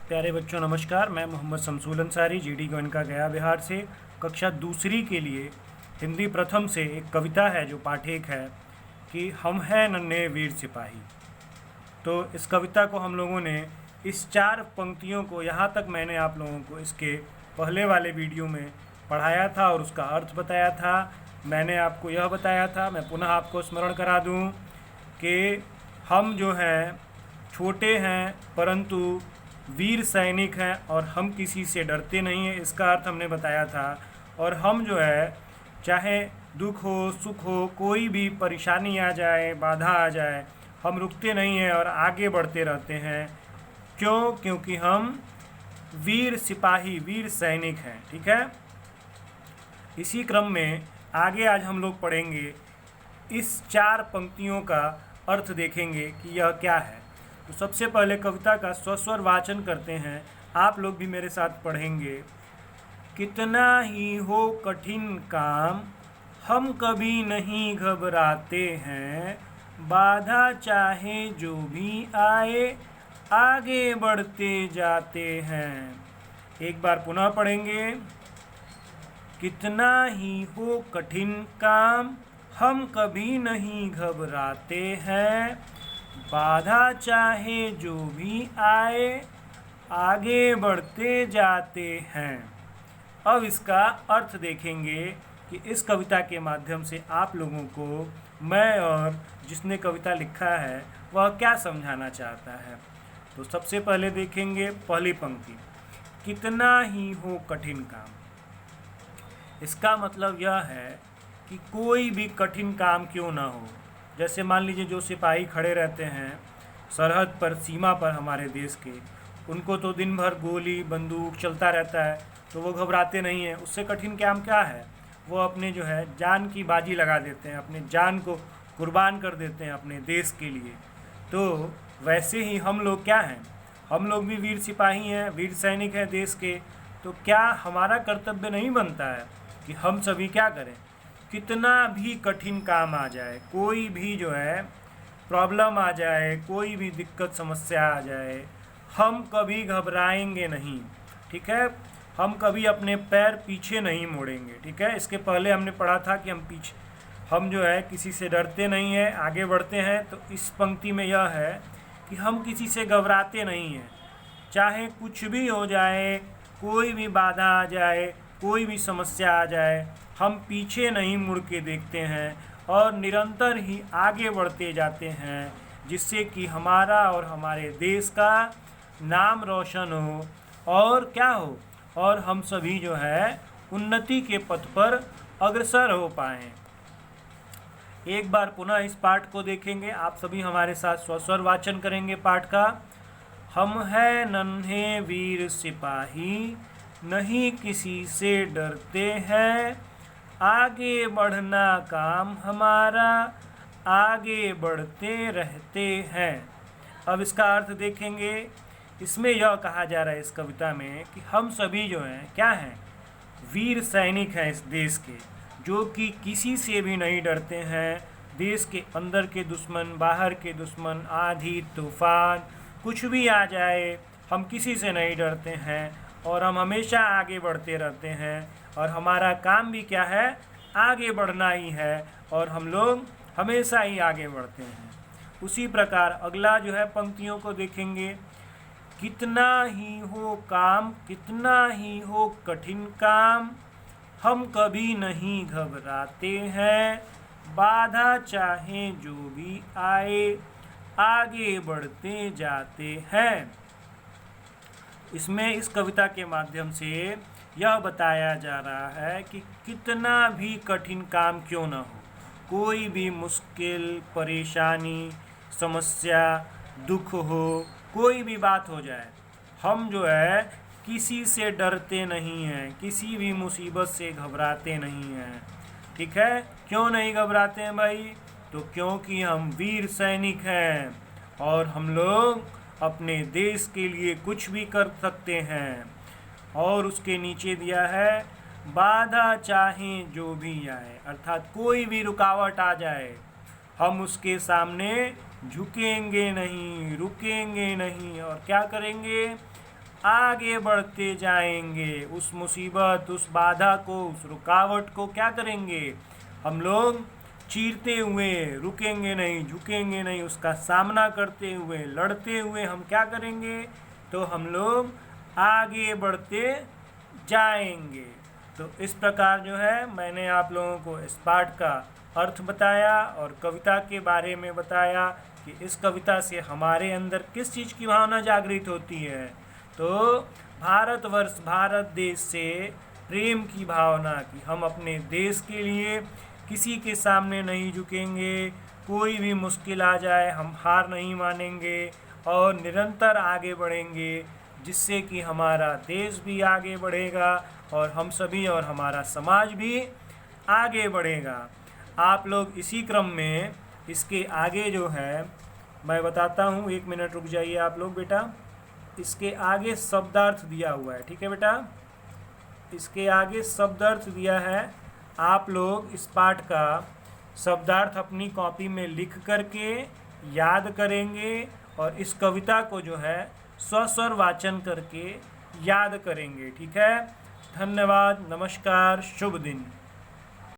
प्यारे बच्चों नमस्कार। मैं मोहम्मद शमसूल अंसारी जीडी गोयनका गया बिहार से कक्षा दूसरी के लिए हिंदी प्रथम से एक कविता है जो पाठ एक है कि हम हैं नन्हे वीर सिपाही। तो इस कविता को हम लोगों ने इस 4 पंक्तियों को यहाँ तक मैंने आप लोगों को इसके पहले वाले वीडियो में पढ़ाया था और उसका अर्थ बताया था। मैंने आपको यह बताया था, मैं पुनः आपको स्मरण करा दूँ कि हम जो हैं छोटे हैं परंतु वीर सैनिक हैं और हम किसी से डरते नहीं हैं, इसका अर्थ हमने बताया था। और हम जो है चाहे दुख हो सुख हो, कोई भी परेशानी आ जाए, बाधा आ जाए, हम रुकते नहीं हैं और आगे बढ़ते रहते हैं। क्यों? क्योंकि हम वीर सिपाही, वीर सैनिक हैं। ठीक है, इसी क्रम में आगे आज हम लोग पढ़ेंगे, इस 4 पंक्तियों का अर्थ देखेंगे कि यह क्या है। तो सबसे पहले कविता का स्वस्वर वाचन करते हैं, आप लोग भी मेरे साथ पढ़ेंगे। कितना ही हो कठिन काम, हम कभी नहीं घबराते हैं, बाधा चाहे जो भी आए, आगे बढ़ते जाते हैं। एक बार पुनः पढ़ेंगे। कितना ही हो कठिन काम, हम कभी नहीं घबराते हैं, बाधा चाहे जो भी आए, आगे बढ़ते जाते हैं। अब इसका अर्थ देखेंगे कि इस कविता के माध्यम से आप लोगों को मैं और जिसने कविता लिखा है वह क्या समझाना चाहता है। तो सबसे पहले देखेंगे पहली पंक्ति, कितना ही हो कठिन काम। इसका मतलब यह है कि कोई भी कठिन काम क्यों ना हो। जैसे मान लीजिए जो सिपाही खड़े रहते हैं सरहद पर, सीमा पर हमारे देश के, उनको तो दिन भर गोली बंदूक चलता रहता है तो वो घबराते नहीं हैं। उससे कठिन काम क्या है, वो अपने जो है जान की बाजी लगा देते हैं, अपने जान को कुर्बान कर देते हैं अपने देश के लिए। तो वैसे ही हम लोग क्या हैं, हम लोग भी वीर सिपाही हैं, वीर सैनिक हैं देश के। तो क्या हमारा कर्तव्य नहीं बनता है कि हम सभी क्या करें, कितना भी कठिन काम आ जाए, कोई भी जो है प्रॉब्लम आ जाए, कोई भी दिक्कत समस्या आ जाए, हम कभी घबराएंगे नहीं। ठीक है, हम कभी अपने पैर पीछे नहीं मोड़ेंगे। ठीक है, इसके पहले हमने पढ़ा था कि हम जो है किसी से डरते नहीं हैं, आगे बढ़ते हैं। तो इस पंक्ति में यह है कि हम किसी से घबराते नहीं हैं, चाहे कुछ भी हो जाए, कोई भी बाधा आ जाए, कोई भी समस्या आ जाए, हम पीछे नहीं मुड़ के देखते हैं और निरंतर ही आगे बढ़ते जाते हैं, जिससे कि हमारा और हमारे देश का नाम रोशन हो और क्या हो, और हम सभी जो है उन्नति के पथ पर अग्रसर हो पाएँ। एक बार पुनः इस पाठ को देखेंगे, आप सभी हमारे साथ स्वस्वर वाचन करेंगे पाठ का। हम हैं नन्हे वीर सिपाही, नहीं किसी से डरते हैं, आगे बढ़ना काम हमारा, आगे बढ़ते रहते हैं। अब इसका अर्थ देखेंगे। इसमें यह कहा जा रहा है इस कविता में कि हम सभी जो हैं क्या हैं, वीर सैनिक हैं इस देश के, जो कि किसी से भी नहीं डरते हैं। देश के अंदर के दुश्मन, बाहर के दुश्मन, आंधी तूफान कुछ भी आ जाए, हम किसी से नहीं डरते हैं और हम हमेशा आगे बढ़ते रहते हैं। और हमारा काम भी क्या है, आगे बढ़ना ही है, और हम लोग हमेशा ही आगे बढ़ते हैं। उसी प्रकार अगला जो है पंक्तियों को देखेंगे। कितना ही हो काम, कितना ही हो कठिन काम, हम कभी नहीं घबराते हैं, बाधा चाहे जो भी आए, आगे बढ़ते जाते हैं। इसमें इस कविता के माध्यम से यह बताया जा रहा है कि कितना भी कठिन काम क्यों ना हो, कोई भी मुश्किल, परेशानी, समस्या, दुख हो, कोई भी बात हो जाए, हम जो है किसी से डरते नहीं हैं, किसी भी मुसीबत से घबराते नहीं हैं। ठीक है, क्यों नहीं घबराते हैं भाई? तो क्योंकि हम वीर सैनिक हैं और हम लोग अपने देश के लिए कुछ भी कर सकते हैं। और उसके नीचे दिया है, बाधा चाहे जो भी आए, अर्थात कोई भी रुकावट आ जाए, हम उसके सामने झुकेंगे नहीं, रुकेंगे नहीं और क्या करेंगे, आगे बढ़ते जाएंगे। उस मुसीबत, उस बाधा को, उस रुकावट को क्या करेंगे? हम लोग चीरते हुए, रुकेंगे नहीं, झुकेंगे नहीं, उसका सामना करते हुए, लड़ते हुए हम क्या करेंगे? तो हम लोग आगे बढ़ते जाएंगे। तो इस प्रकार जो है मैंने आप लोगों को इस पाठ का अर्थ बताया और कविता के बारे में बताया कि इस कविता से हमारे अंदर किस चीज़ की भावना जागृत होती है। तो भारतवर्ष, भारत देश से प्रेम की भावना, कि हम अपने देश के लिए किसी के सामने नहीं झुकेंगे, कोई भी मुश्किल आ जाए हम हार नहीं मानेंगे और निरंतर आगे बढ़ेंगे, जिससे कि हमारा देश भी आगे बढ़ेगा और हम सभी और हमारा समाज भी आगे बढ़ेगा। आप लोग इसी क्रम में इसके आगे जो है मैं बताता हूँ, 1 मिनट रुक जाइए आप लोग बेटा। इसके आगे शब्दार्थ दिया हुआ है, ठीक है बेटा, इसके आगे शब्दार्थ दिया है। आप लोग इस पाठ का शब्दार्थ अपनी कॉपी में लिख करके याद करेंगे और इस कविता को जो है स्वस्वर वाचन करके याद करेंगे, ठीक है। धन्यवाद, नमस्कार, शुभ दिन।